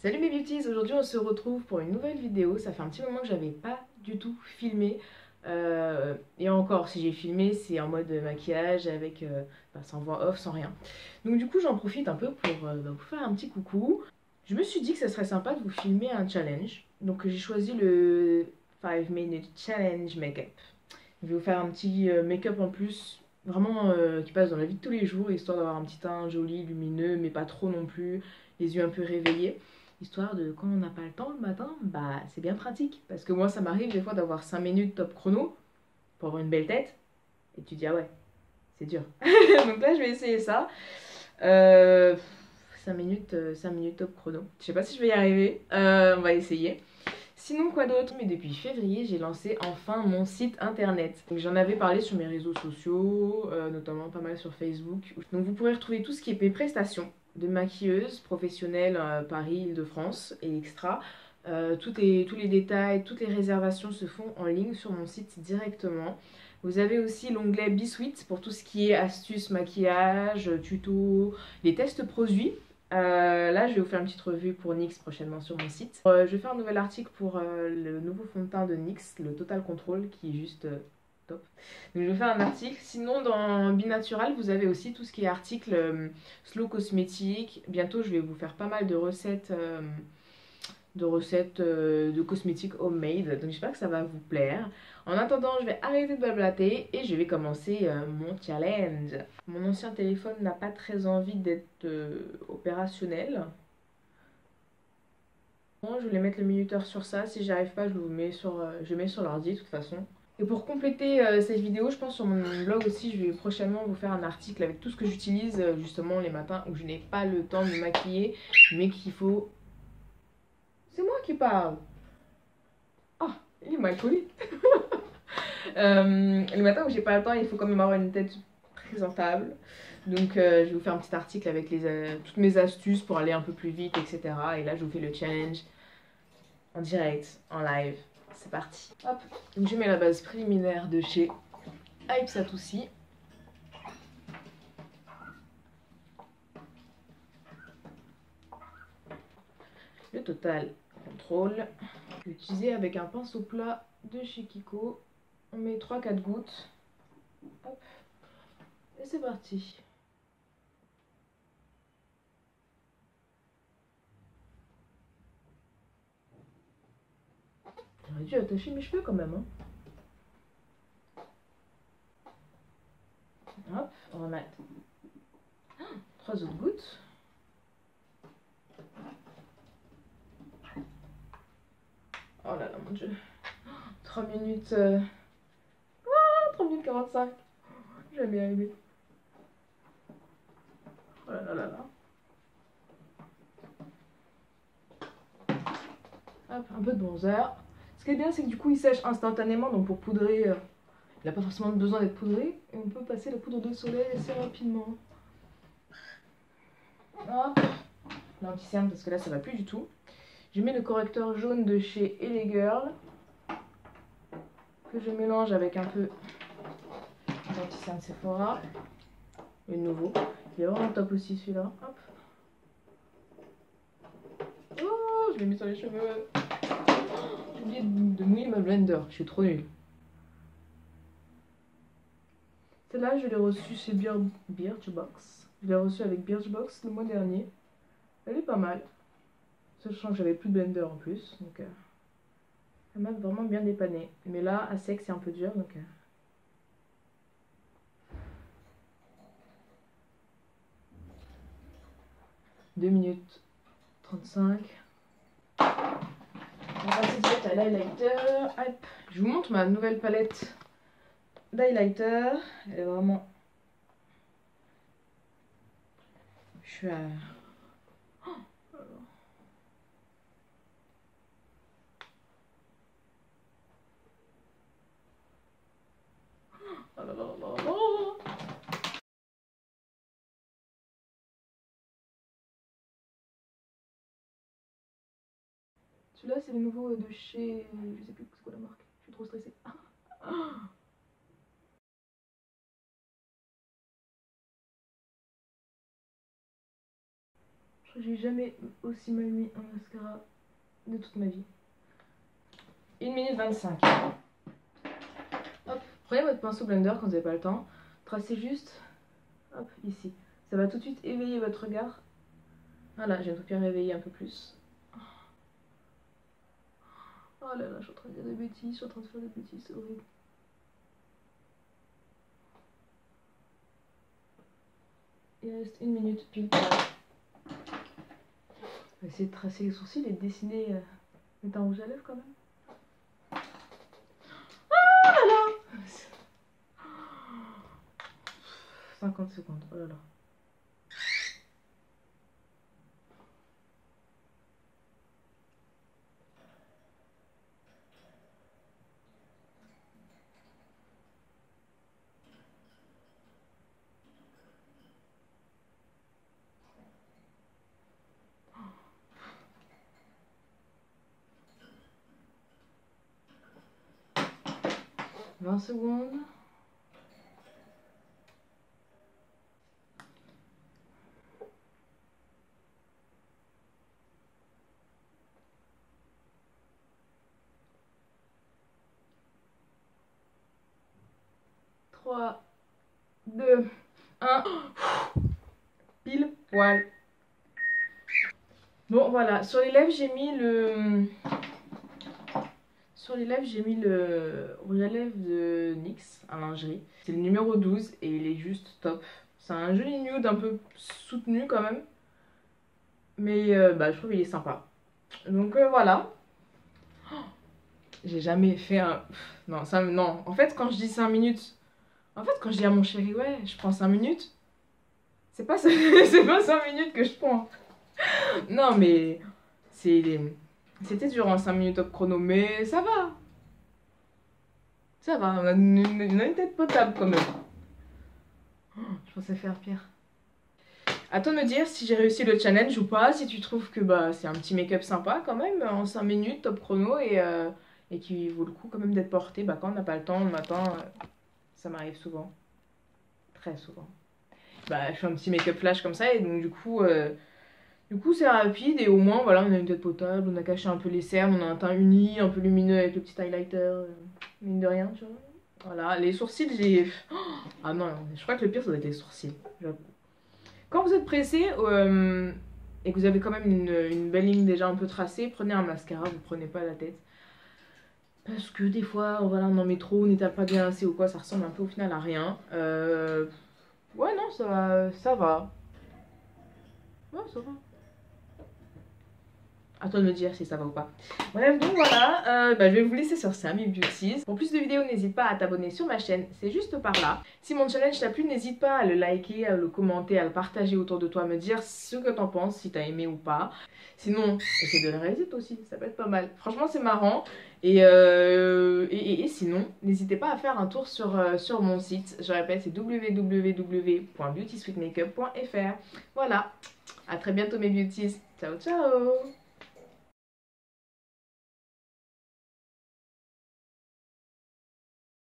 Salut mes beauties, aujourd'hui on se retrouve pour une nouvelle vidéo. Ça fait un petit moment que j'avais pas du tout filmé. Et encore, si j'ai filmé, c'est en mode maquillage avec sans voix off, sans rien. Donc du coup j'en profite un peu pour vous faire un petit coucou. Je me suis dit que ça serait sympa de vous filmer un challenge. Donc j'ai choisi le 5 minute challenge make-up. Je vais vous faire un petit make-up en plus, vraiment qui passe dans la vie de tous les jours, histoire d'avoir un petit teint joli, lumineux, mais pas trop non plus, les yeux un peu réveillés. Histoire de quand on n'a pas le temps le matin, bah c'est bien pratique. Parce que moi ça m'arrive des fois d'avoir 5 minutes top chrono pour avoir une belle tête. Et tu dis ah ouais, c'est dur. Donc là je vais essayer ça. Euh, 5 minutes top chrono. Je sais pas si je vais y arriver. On va essayer. Sinon, quoi d'autre? Mais depuis février, j'ai lancé enfin mon site internet. J'en avais parlé sur mes réseaux sociaux, notamment pas mal sur Facebook. Donc vous pourrez retrouver tout ce qui est mes prestations de maquilleuse professionnelle Paris, Île-de-France et extra. Tous les détails, toutes les réservations se font en ligne sur mon site directement. Vous avez aussi l'onglet B-Suite pour tout ce qui est astuces, maquillage, tuto, les tests produits. Là, je vais vous faire une petite revue pour NYX prochainement sur mon site. Je vais faire un nouvel article pour le nouveau fond de teint de NYX, le Total Control, qui est juste top. Donc, je vais faire un article. Sinon, dans Binatural, vous avez aussi tout ce qui est article slow cosmétique. Bientôt, je vais vous faire pas mal de recettes de cosmétiques homemade. Donc j'espère que ça va vous plaire. En attendant, je vais arrêter de blablater et je vais commencer mon challenge. Mon ancien téléphone n'a pas très envie d'être opérationnel. Bon, je vais mettre le minuteur sur ça. Si j'y arrive pas, je mets sur l'ordi de toute façon. Et pour compléter cette vidéo, je pense sur mon blog aussi, je vais prochainement vous faire un article avec tout ce que j'utilise justement les matins où je n'ai pas le temps de me maquiller, mais qu'il faut... C'est moi qui parle. Ah, il est mal poli. Le matin où j'ai pas le temps, il faut quand même avoir une tête présentable. Donc je vais vous faire un petit article avec toutes mes astuces pour aller un peu plus vite, etc. Et là, je vous fais le challenge en direct, en live. C'est parti. Hop. Donc je mets la base préliminaire de chez Hype Satoshi. Le Total Control. Je vais utiliser avec un pinceau plat de chez Kiko. On met 3-4 gouttes. Hop. Et c'est parti. J'aurais dû attacher mes cheveux quand même. Hein. Hop, on va mettre 3 autres gouttes. Oh là là, mon dieu. 3 minutes. 3 minutes 45. Je vais bien arriver. Oh là là là là. Hop, un peu de bronzer. Ce qui est bien, c'est que du coup, il sèche instantanément. Donc pour poudrer, il n'a pas forcément besoin d'être poudré. Et on peut passer la poudre de soleil assez rapidement. Hop. L'anti-cerne parce que là, ça va plus du tout. Je mets le correcteur jaune de chez LA Girl. Que je mélange avec un peu d'anti-cerne Sephora. Le nouveau. Il est vraiment top aussi celui-là. Hop. Oh, je l'ai mis sur les cheveux. J'ai oublié de mouiller ma blender. Je suis trop nulle. Celle-là, je l'ai reçue chez Birchbox. Je l'ai reçue avec Birchbox le mois dernier. Elle est pas mal. Sachant que j'avais plus de blender en plus. Donc, elle m'a vraiment bien dépanné. Mais là, à sec, c'est un peu dur. Donc, 2 minutes 35. On va passer direct à l'highlighter. Hop. Je vous montre ma nouvelle palette d'highlighter. Elle est vraiment... Je suis à... Oh là là là là. Celui-là, c'est le nouveau de chez... Je sais plus c'est quoi la marque. Je suis trop stressée. J'ai jamais aussi mal mis un mascara de toute ma vie. 1 minute 25. Hop, prenez votre pinceau blender quand vous n'avez pas le temps. Tracez juste, hop, ici. Ça va tout de suite éveiller votre regard. Voilà, j'ai une paupière réveillée un peu plus. Oh là là, je suis en train de dire des bêtises, je suis en train de faire des bêtises, c'est horrible. Il reste 1 minute pile poil. On va essayer de tracer les sourcils et de dessiner mettre un rouge à lèvres quand même. Ah là là 50 secondes, oh là là. « 20 secondes. » 3, 2, 1. Pile poil. Bon voilà, sur les lèvres j'ai mis le... Sur les lèvres j'ai mis le rouge à lèvres de NYX à lingerie. C'est le numéro 12 et il est juste top. C'est un joli nude un peu soutenu quand même. Mais je trouve qu'il est sympa. Donc voilà. Oh, j'ai jamais fait un... Non, ça, non, en fait quand je dis 5 minutes... En fait quand je dis à mon chéri, ouais, je prends 5 minutes. C'est pas, c'est pas 5 minutes que je prends. Non mais... C'était durant 5 minutes top chrono, mais ça va. Ça va, on a une tête potable quand même. Oh, je pensais faire pire. À toi de me dire si j'ai réussi le challenge ou pas, si tu trouves que c'est un petit make-up sympa quand même, en 5 minutes top chrono et qui vaut le coup quand même d'être porté quand on n'a pas le temps le matin. Ça m'arrive souvent. Très souvent. Je fais un petit make-up flash comme ça et donc du coup c'est rapide et au moins voilà, on a une tête potable, on a caché un peu les cernes, on a un teint uni, un peu lumineux avec le petit highlighter, mine de rien, tu vois. Voilà, les sourcils, j'ai... Ah non, je crois que le pire, ça doit être les sourcils, j'avoue. Quand vous êtes pressé et que vous avez quand même une belle ligne déjà un peu tracée, prenez un mascara, vous prenez pas la tête. Parce que des fois, voilà, on en met trop, on n'étale pas bien assez ou quoi, ça ressemble un peu au final à rien. Ouais, non, ça va. Ça va. Ouais, ça va. À toi de me dire si ça va ou pas. Bref, donc voilà, je vais vous laisser sur ça, mes beauties. Pour plus de vidéos, n'hésite pas à t'abonner sur ma chaîne, c'est juste par là. Si mon challenge t'a plu, n'hésite pas à le liker, à le commenter, à le partager autour de toi, à me dire ce que t'en penses, si t'as aimé ou pas. Sinon, essaie de le réaliser toi aussi, ça peut être pas mal. Franchement, c'est marrant. Et sinon, n'hésitez pas à faire un tour sur mon site. Je répète, c'est www.beautysweetmakeup.fr. Voilà, à très bientôt mes beauties. Ciao, ciao!